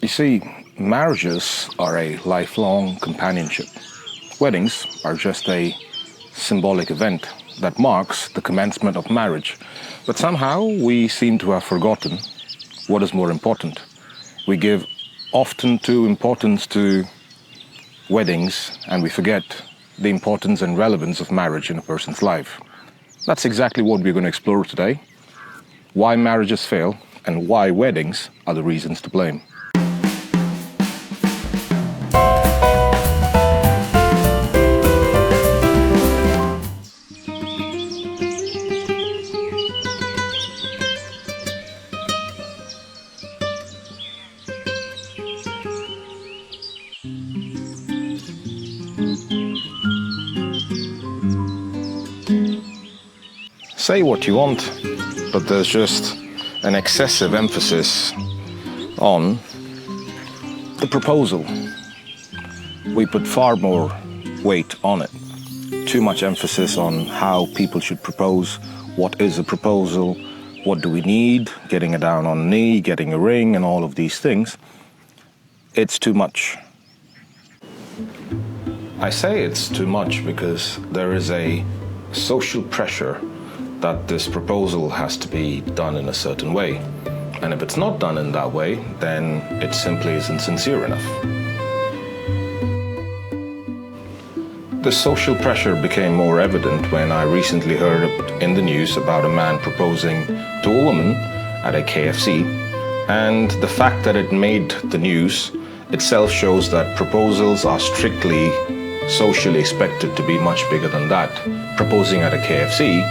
You see, marriages are a lifelong companionship. Weddings are just a symbolic event that marks the commencement of marriage. But somehow we seem to have forgotten what is more important. We give often too importance to weddings and we forget the importance and relevance of marriage in a person's life. That's exactly what we're going to explore today. Why marriages fail and why weddings are the reasons to blame. Say what you want, but there's just an excessive emphasis on the proposal. We put far more weight on it. Too much emphasis on how people should propose, what is a proposal, what do we need, getting a down on knee, getting a ring, and all of these things. It's too much. I say it's too much because there is a social pressure that this proposal has to be done in a certain way. And if it's not done in that way, then it simply isn't sincere enough. The social pressure became more evident when I recently heard in the news about a man proposing to a woman at a KFC. And the fact that it made the news itself shows that proposals are strictly socially expected to be much bigger than that. Proposing at a KFC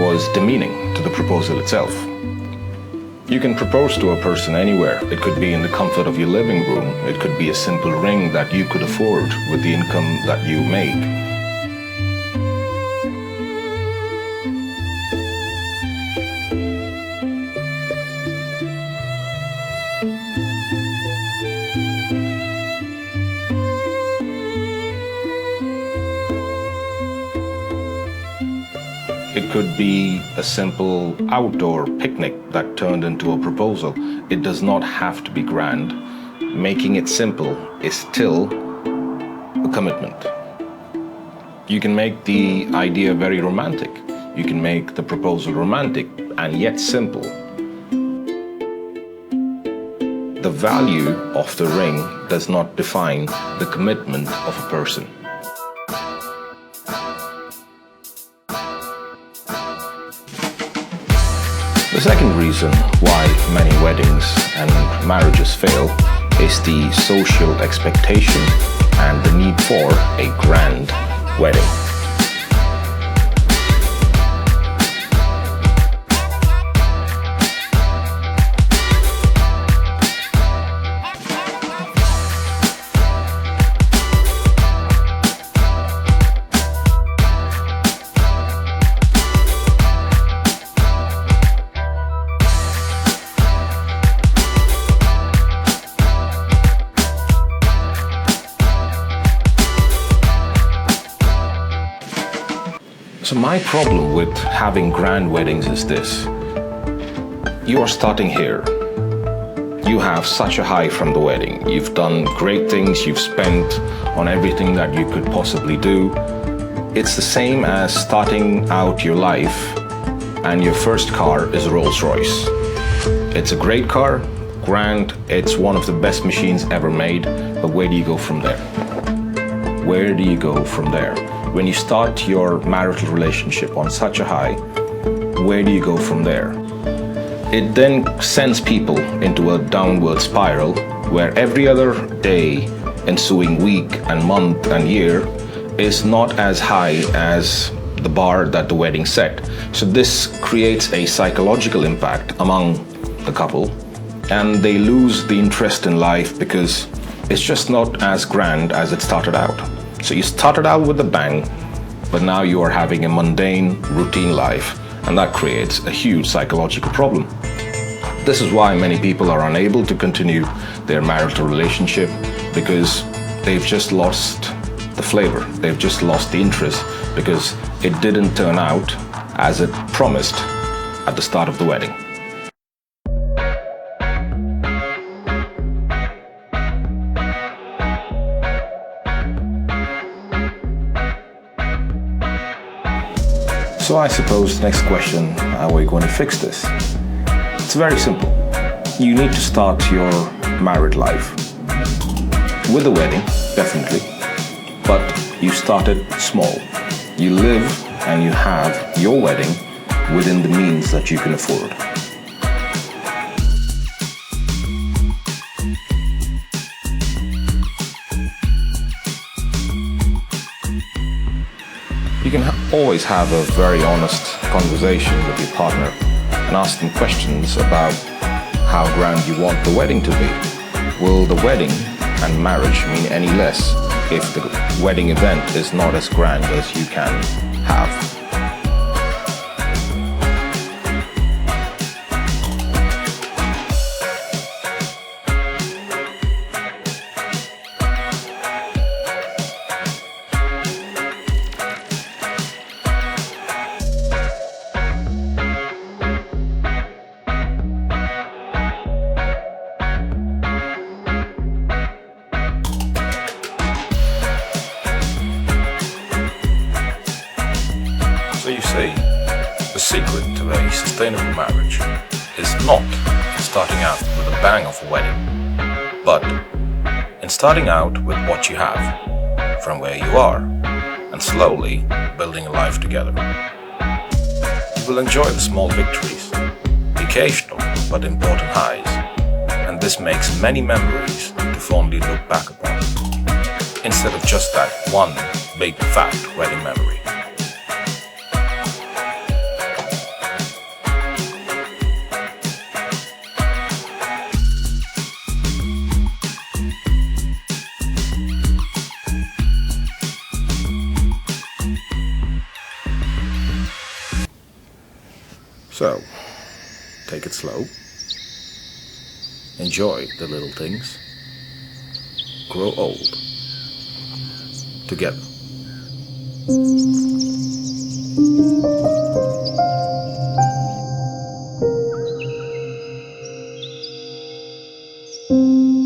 was demeaning to the proposal itself. You can propose to a person anywhere. It could be in the comfort of your living room. It could be a simple ring that you could afford with the income that you make. It could be a simple outdoor picnic that turned into a proposal. It does not have to be grand. Making it simple is still a commitment. You can make the idea very romantic. You can make the proposal romantic and yet simple. The value of the ring does not define the commitment of a person. The second reason why many weddings and marriages fail is the social expectation and the need for a grand wedding. So my problem with having grand weddings is this. You are starting here. You have such a high from the wedding. You've done great things. You've spent on everything that you could possibly do. It's the same as starting out your life and your first car is a Rolls-Royce. It's a great car, grand, it's one of the best machines ever made, but where do you go from there? Where do you go from there? When you start your marital relationship on such a high, where do you go from there? It then sends people into a downward spiral where every other day, ensuing week and month and year is not as high as the bar that the wedding set. So this creates a psychological impact among the couple and they lose the interest in life because it's just not as grand as it started out. So you started out with a bang, but now you are having a mundane, routine life, and that creates a huge psychological problem. This is why many people are unable to continue their marital relationship because they've just lost the flavor. They've just lost the interest because it didn't turn out as it promised at the start of the wedding. So I suppose the next question, how are you going to fix this? It's very simple. You need to start your married life with a wedding, definitely, but you start it small. You live and you have your wedding within the means that you can afford. You can always have a very honest conversation with your partner and ask them questions about how grand you want the wedding to be. Will the wedding and marriage mean any less if the wedding event is not as grand as you can have? So you see, the secret to a sustainable marriage is not in starting out with a bang of a wedding, but in starting out with what you have, from where you are, and slowly building a life together. You will enjoy the small victories, the occasional but important highs, and this makes many memories to fondly look back upon, instead of just that one big fat wedding memory. So, take it slow, enjoy the little things, grow old together.